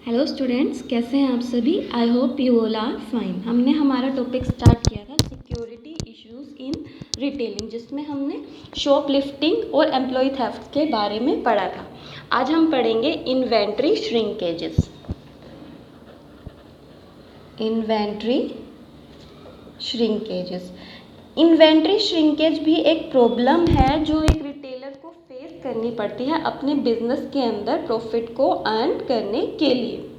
Hello students, कैसे हैं आप सभी। I hope you all are fine. हमने हमारा टॉपिक स्टार्ट किया था सिक्योरिटी इश्यूज इन रिटेलिंग, जिसमें हमने शॉप लिफ्टिंग और एम्प्लॉय थेफ्ट के बारे में पढ़ा था। आज हम पढ़ेंगे इन्वेंट्री श्रिंकेजेस। इन्वेंट्री श्रिंकेजेस इन्वेंट्री श्रिंकेज भी एक प्रॉब्लम है जो एक रिटेलर को फेस करनी पड़ती है अपने बिजनेस के अंदर प्रॉफिट को अर्न करने के लिए।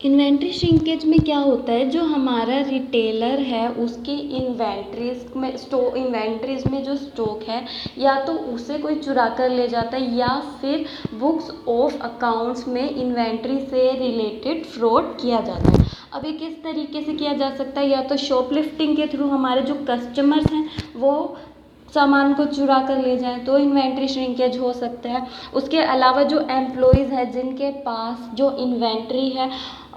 इन्वेंट्री श्रिंकेज में क्या होता है, जो हमारा रिटेलर है उसकी इन्वेंट्रीज में जो स्टॉक है या तो उसे कोई चुरा कर ले जाता है या फिर बुक्स ऑफ अकाउंट्स में इन्वेंट्री से रिलेटेड फ्रॉड किया जाता है। अब ये किस तरीके से किया जा सकता है, या तो शॉपलिफ्टिंग के थ्रू हमारे जो कस्टमर्स हैं वो सामान को चुरा कर ले जाएं तो इन्वेंट्री श्रिंकेज हो सकता है। उसके अलावा जो एम्प्लॉयज़ हैं जिनके पास जो इन्वेंट्री है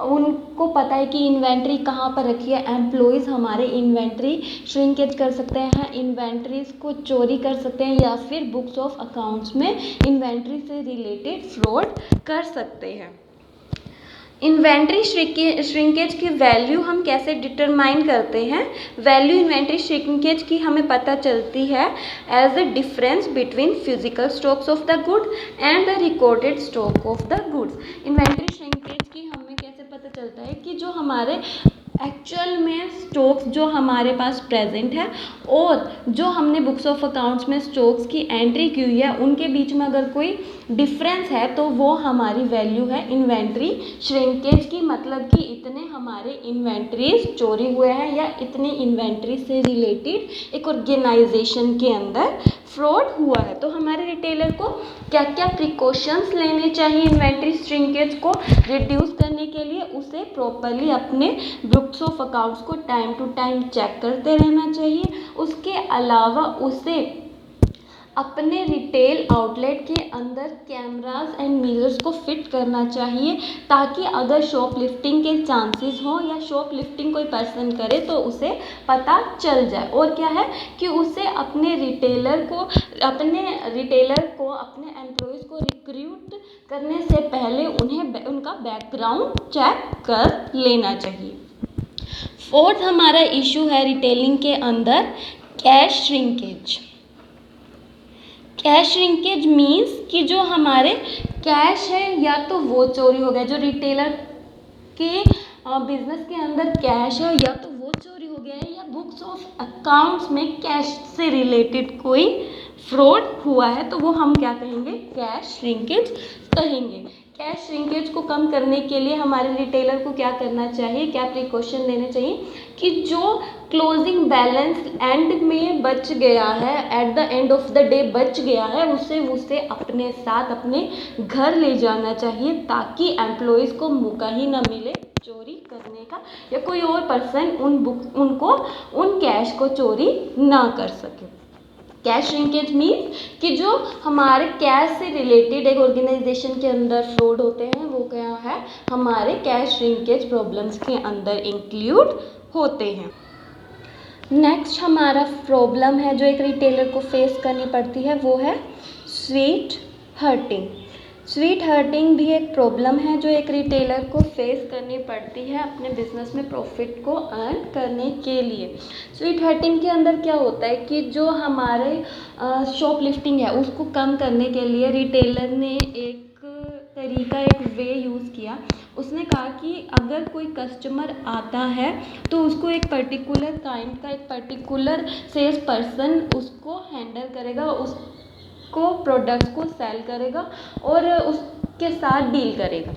उनको पता है कि इन्वेंट्री कहाँ पर रखी है, एम्प्लॉयज़ हमारे इन्वेंट्री श्रिंकेज कर सकते हैं, इन्वेंट्रीज को चोरी कर सकते हैं या फिर बुक्स ऑफ अकाउंट्स में इन्वेंट्री से रिलेटेड फ्रॉड कर सकते हैं। इन्वेंट्री श्रिंकेज की वैल्यू हम कैसे डिटरमाइन करते हैं। वैल्यू इन्वेंट्री श्रिंकेज की हमें पता चलती है as a difference between physical stocks of the good and the recorded stock of the goods. Inventory shrinkage की हमें कैसे पता चलता है कि जो हमारे एक्चुअल में स्टॉक्स जो हमारे पास प्रेजेंट है और जो हमने बुक्स ऑफ अकाउंट्स में स्टॉक्स की एंट्री की हुई है उनके बीच में अगर कोई डिफरेंस है तो वो हमारी वैल्यू है इन्वेंट्री श्रिंकेज की। मतलब कि इतने हमारे इन्वेंट्रीज चोरी हुए हैं या इतनी इन्वेंट्री से रिलेटेड एक ऑर्गेनाइजेशन के अंदर फ्रॉड हुआ है। तो हमारे रिटेलर को क्या क्या प्रिकॉशंस लेने चाहिए इन्वेंट्री श्रिंकेज को रिड्यूस करने के लिए। उसे प्रॉपरली अपने बुक्स ऑफ अकाउंट्स को टाइम टू टाइम चेक करते रहना चाहिए। उसके अलावा उसे अपने रिटेल आउटलेट के अंदर कैमरास एंड मिरर्स को फिट करना चाहिए ताकि अगर शॉप लिफ्टिंग के चांसेस हो या शॉप लिफ्टिंग कोई पर्सन करे तो उसे पता चल जाए। और क्या है कि उसे अपने रिटेलर को अपने एम्प्लॉयज़ को रिक्रूट करने से पहले उन्हें उनका बैकग्राउंड चेक कर लेना चाहिए। फोर्थ हमारा इशू है रिटेलिंग के अंदर cash shrinkage. Cash shrinkage means कि जो हमारे कैश है या तो वो चोरी हो गया, जो रिटेलर के बिजनेस के अंदर कैश है या तो वो चोरी हो गया है या बुक्स ऑफ अकाउंट्स में कैश से रिलेटेड कोई फ्रॉड हुआ है तो वो हम क्या कहेंगे, कैश श्रिंकेज कहेंगे। कैश श्रिंकेज को कम करने के लिए हमारे रिटेलर को क्या करना चाहिए, क्या प्रिकॉशन लेने चाहिए कि जो क्लोजिंग बैलेंस एंड में बच गया है, at the end of the day बच गया है, उसे अपने साथ अपने घर ले जाना चाहिए ताकि एम्प्लॉयज़ को मौका ही ना मिले चोरी करने का या कोई और पर्सन उन कैश को चोरी ना कर सके। कैश श्रिंकेज मीन्स कि जो हमारे कैश से रिलेटेड एक ऑर्गेनाइजेशन के अंदर फ्रॉड होते हैं वो क्या है, हमारे कैश श्रिंकेज प्रॉब्लम्स के अंदर इंक्लूड होते हैं। नेक्स्ट हमारा प्रॉब्लम है जो एक रिटेलर को फेस करनी पड़ती है वो है स्वीट हर्टिंग। स्वीट हर्टिंग भी एक प्रॉब्लम है जो एक रिटेलर को फेस करनी पड़ती है अपने बिजनेस में प्रॉफिट को अर्न करने के लिए। स्वीट हर्टिंग के अंदर क्या होता है कि जो हमारे शॉप लिफ्टिंग है उसको कम करने के लिए रिटेलर ने एक तरीका, एक वे यूज़ किया। उसने कहा कि अगर कोई कस्टमर आता है तो उसको एक पर्टिकुलर काइंड का एक पर्टिकुलर सेल्स पर्सन उसको हैंडल करेगा, उसको प्रोडक्ट्स को सेल करेगा और उसके साथ डील करेगा।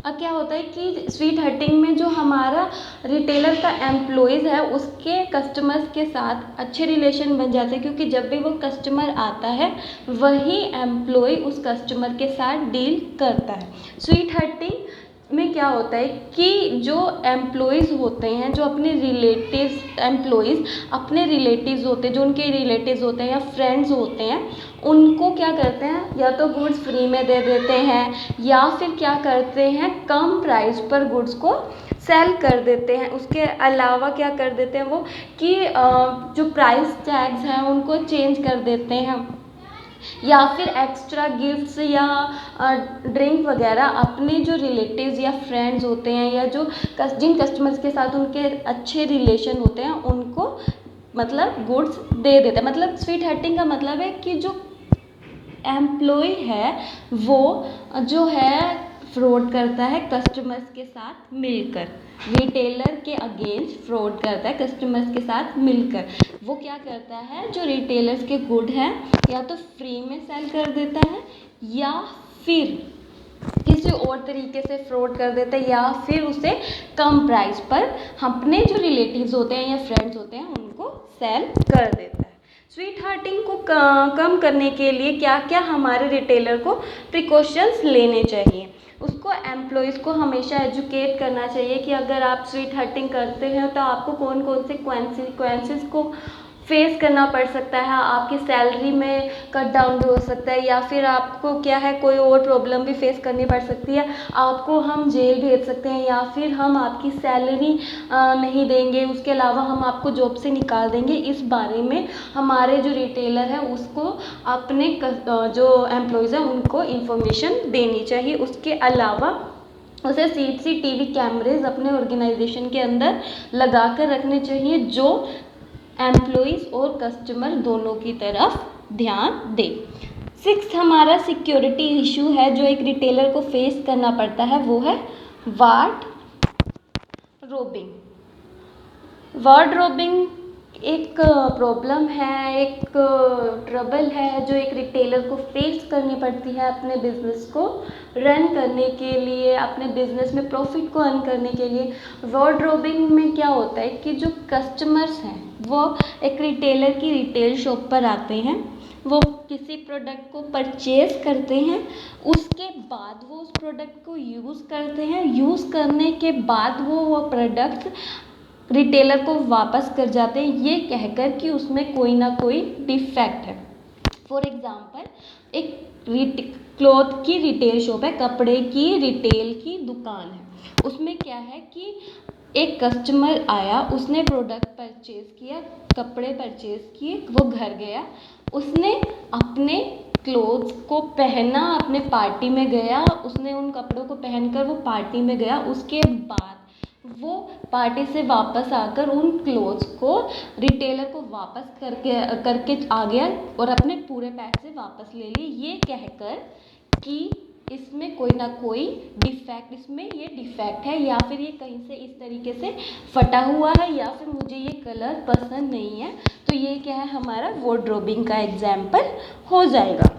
अब क्या होता है कि स्वीट हर्टिंग में जो हमारा रिटेलर का एम्प्लॉयज़ है उसके कस्टमर्स के साथ अच्छे रिलेशन बन जाते हैं क्योंकि जब भी वो कस्टमर आता है वही एम्प्लॉय उस कस्टमर के साथ डील करता है। स्वीट हर्टिंग में क्या होता है कि जो एम्प्लॉयज़ होते हैं, जो अपने रिलेटिव्स होते हैं, जो उनके रिलेटिव्स होते हैं या फ्रेंड्स होते हैं, उनको क्या करते हैं या तो गुड्स फ्री में दे देते हैं या फिर क्या करते हैं कम प्राइस पर गुड्स को सेल कर देते हैं। उसके अलावा क्या कर देते हैं वो कि जो प्राइस टैग्स हैं उनको चेंज कर देते हैं या फिर एक्स्ट्रा गिफ्ट्स या ड्रिंक वगैरह अपने जो रिलेटिव्स या फ्रेंड्स होते हैं या जो जिन कस्टमर्स के साथ उनके अच्छे रिलेशन होते हैं उनको मतलब गुड्स दे देता है। मतलब स्वीट हार्टिंग का मतलब है कि जो एम्प्लॉय है वो जो है फ्रॉड करता है कस्टमर्स के साथ मिलकर, रिटेलर के अगेंस्ट फ्रॉड करता है कस्टमर्स के साथ मिलकर। वो क्या करता है, जो रिटेलर्स के गुड हैं या तो फ्री में सेल कर देता है या फिर किसी और तरीके से फ्रॉड कर देता है या फिर उसे कम प्राइस पर अपने जो रिलेटिव्स होते हैं या फ्रेंड्स होते हैं उनको सेल कर देता है। स्वीट हार्टिंग को कम करने के लिए क्या क्या हमारे रिटेलर को प्रिकॉशंस लेने चाहिए, उसको एम्प्लॉयज़ को हमेशा एजुकेट करना चाहिए कि अगर आप स्वीट हार्टिंग करते हैं तो आपको कौन कौन से कॉन्सिक्वेंसेस को फेस करना पड़ सकता है। आपकी सैलरी में कट डाउन भी हो सकता है या फिर आपको क्या है कोई और प्रॉब्लम भी फेस करनी पड़ सकती है। आपको हम जेल भेज सकते हैं या फिर हम आपकी सैलरी नहीं देंगे, उसके अलावा हम आपको जॉब से निकाल देंगे। इस बारे में हमारे जो रिटेलर है उसको अपने जो एम्प्लॉयज़ हैं उनको इन्फॉर्मेशन देनी चाहिए। उसके अलावा उसे CCTV कैमरेज अपने ऑर्गेनाइजेशन के अंदर लगा कर रखने चाहिए जो एम्प्लॉयज़ और कस्टमर दोनों की तरफ ध्यान दे। 6 हमारा सिक्योरिटी इशू है जो एक रिटेलर को फेस करना पड़ता है, वो है वार्डरोबिंग। वार्डरोबिंग एक प्रॉब्लम है, एक ट्रबल है जो एक रिटेलर को फेस करनी पड़ती है अपने बिजनेस को रन करने के लिए, अपने बिजनेस में प्रॉफिट को अर्न करने के लिए। वार्डरोबिंग में क्या होता है कि जो कस्टमर्स हैं वो एक रिटेलर की रिटेल शॉप पर आते हैं, वो किसी प्रोडक्ट को परचेज़ करते हैं, उसके बाद वो उस प्रोडक्ट को यूज़ करते हैं, यूज़ करने के बाद वो प्रोडक्ट रिटेलर को वापस कर जाते हैं ये कहकर कि उसमें कोई ना कोई डिफेक्ट है। फॉर एग्ज़ाम्पल एक क्लॉथ की रिटेल शॉप है, कपड़े की रिटेल की दुकान है, उसमें क्या है कि एक कस्टमर आया, उसने प्रोडक्ट परचेज़ किया, कपड़े परचेज़ किए, वो घर गया, उसने अपने क्लोथ्स को पहना, अपने पार्टी में गया, उसने उन कपड़ों को पहनकर वो पार्टी में गया, उसके बाद वो पार्टी से वापस आकर उन क्लोथ्स को रिटेलर को वापस करके आ गया और अपने पूरे पैसे वापस ले लिए ये कहकर कि इसमें कोई ना कोई डिफेक्ट, इसमें ये डिफेक्ट है या फिर ये कहीं से इस तरीके से फटा हुआ है या फिर मुझे ये कलर पसंद नहीं है। तो ये क्या है, हमारा वार्डरोबिंग का एग्जाम्पल हो जाएगा।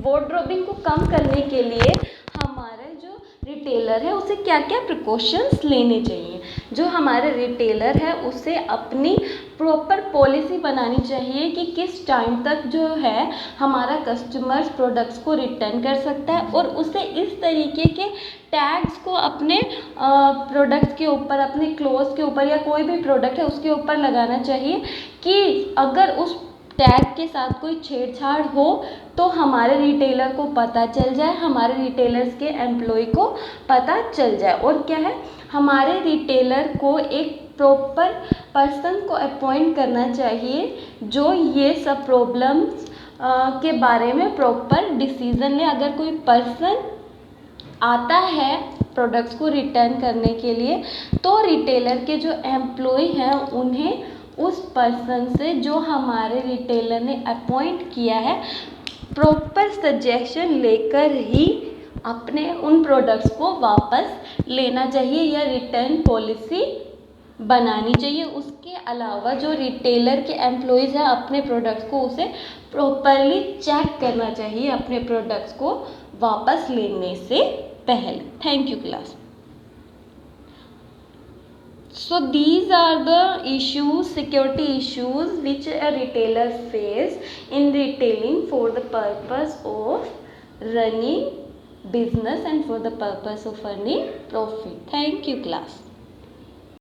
वार्डरोबिंग को कम करने के लिए हमारा जो रिटेलर है उसे क्या क्या प्रिकॉशंस लेने चाहिए। जो हमारे रिटेलर है उसे अपनी प्रॉपर पॉलिसी बनानी चाहिए कि किस टाइम तक जो है हमारा कस्टमर्स प्रोडक्ट्स को रिटर्न कर सकता है और उसे इस तरीके के टैग्स को अपने प्रोडक्ट्स के ऊपर, अपने क्लोथ्स के ऊपर या कोई भी प्रोडक्ट है उसके ऊपर लगाना चाहिए कि अगर उस टैग के साथ कोई छेड़छाड़ हो तो हमारे रिटेलर को पता चल जाए, हमारे रिटेलर्स के एम्प्लॉय को पता चल जाए। और क्या है, हमारे रिटेलर को एक प्रॉपर पर्सन को अपॉइंट करना चाहिए जो ये सब प्रॉब्लम्स के बारे में प्रॉपर डिसीज़न ले। अगर कोई पर्सन आता है प्रोडक्ट्स को रिटर्न करने के लिए तो रिटेलर के जो एम्प्लॉय हैं उन्हें उस पर्सन से जो हमारे रिटेलर ने अपॉइंट किया है प्रॉपर सजेशन लेकर ही अपने उन प्रोडक्ट्स को वापस लेना चाहिए या रिटर्न पॉलिसी बनानी चाहिए। उसके अलावा जो रिटेलर के एम्प्लॉयज़ हैं अपने प्रोडक्ट्स को उसे प्रॉपरली चेक करना चाहिए अपने प्रोडक्ट्स को वापस लेने से पहले। Thank you class. So these are the issues, security issues which a retailer face in retailing for the purpose of running business and for the purpose of earning profit. Thank you class.